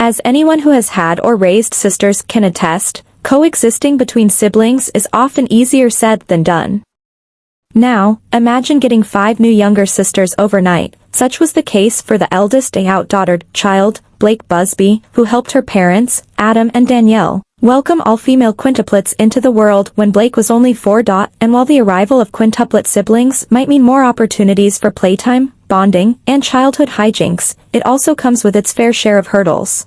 As anyone who has had or raised sisters can attest, coexisting between siblings is often easier said than done. Now, imagine getting 5 new younger sisters overnight. Such was the case for the eldest OutDaughtered child, Blayke Busby, who helped her parents, Adam and Danielle, welcome all-female quintuplets into the world when Blayke was only 4. And while the arrival of quintuplet siblings might mean more opportunities for playtime, bonding, and childhood hijinks, it also comes with its fair share of hurdles.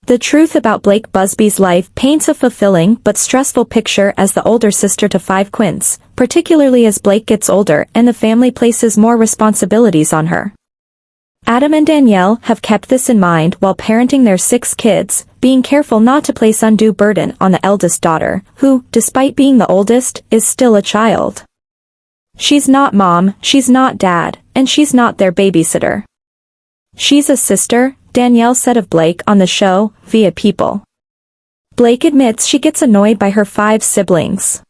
The truth about Blayke Busby's life paints a fulfilling but stressful picture as the older sister to 5 quints, particularly as Blayke gets older and the family places more responsibilities on her. Adam and Danielle have kept this in mind while parenting their 6 kids, being careful not to place undue burden on the eldest daughter, who, despite being the oldest, is still a child. She's not mom, she's not dad, and she's not their babysitter. She's a sister, Danielle said of Blayke on the show, via People. Blayke admits she gets annoyed by her 5 siblings.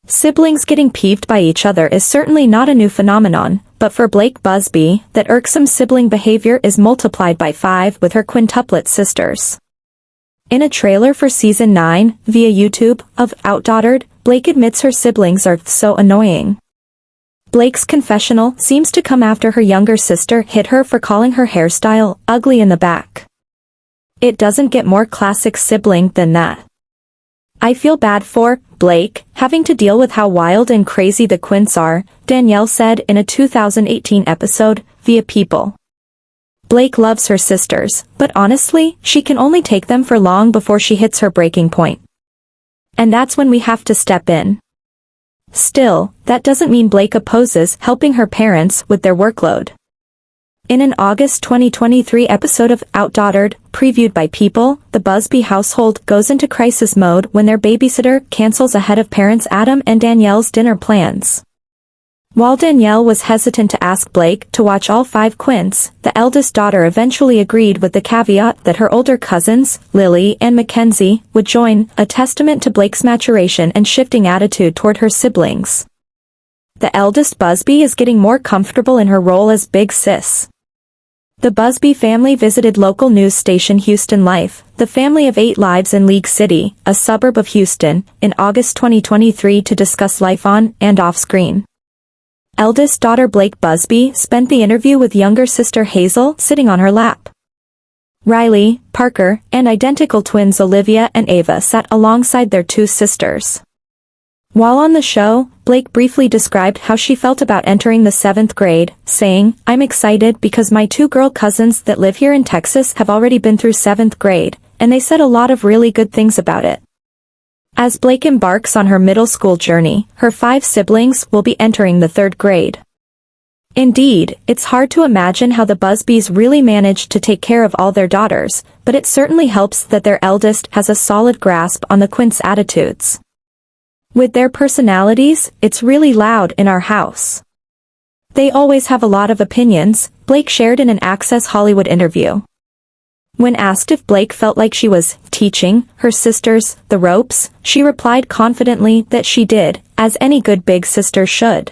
Siblings getting peeved by each other is certainly not a new phenomenon, but for Blayke Busby, that irksome sibling behavior is multiplied by 5 with her quintuplet sisters. In a trailer for Season 9, via YouTube, of OutDaughtered, Blayke admits her siblings are so annoying. Blayke's confessional seems to come after her younger sister hit her for calling her hairstyle ugly in the back. It doesn't get more classic sibling than that. I feel bad for Blayke having to deal with how wild and crazy the quints are, Danielle said in a 2018 episode, via People. Blayke loves her sisters, but honestly, she can only take them for long before she hits her breaking point. And that's when we have to step in. Still, that doesn't mean Blayke opposes helping her parents with their workload. In an August 2023 episode of OutDaughtered, previewed by People, the Busby household goes into crisis mode when their babysitter cancels ahead of parents Adam and Danielle's dinner plans. While Danielle was hesitant to ask Blayke to watch all 5 quints, the eldest daughter eventually agreed with the caveat that her older cousins, Lily and Mackenzie, would join, a testament to Blayke's maturation and shifting attitude toward her siblings. The eldest Busby is getting more comfortable in her role as big sis. The Busby family visited local news station Houston Life, the family of 8 lives in League City, a suburb of Houston, in August 2023 to discuss life on and off-screen. Eldest daughter Blayke Busby spent the interview with younger sister Hazel sitting on her lap. Riley, Parker, and identical twins Olivia and Ava sat alongside their 2 sisters. While on the show, Blayke briefly described how she felt about entering the 7th grade, saying, "I'm excited because my 2 girl cousins that live here in Texas have already been through 7th grade, and they said a lot of really good things about it." As Blayke embarks on her middle school journey, her 5 siblings will be entering the 3rd grade. Indeed, it's hard to imagine how the Busbys really managed to take care of all their daughters, but it certainly helps that their eldest has a solid grasp on the quints' attitudes. With their personalities, it's really loud in our house. They always have a lot of opinions, Blayke shared in an Access Hollywood interview. When asked if Blayke felt like she was teaching her sisters the ropes, she replied confidently that she did, as any good big sister should.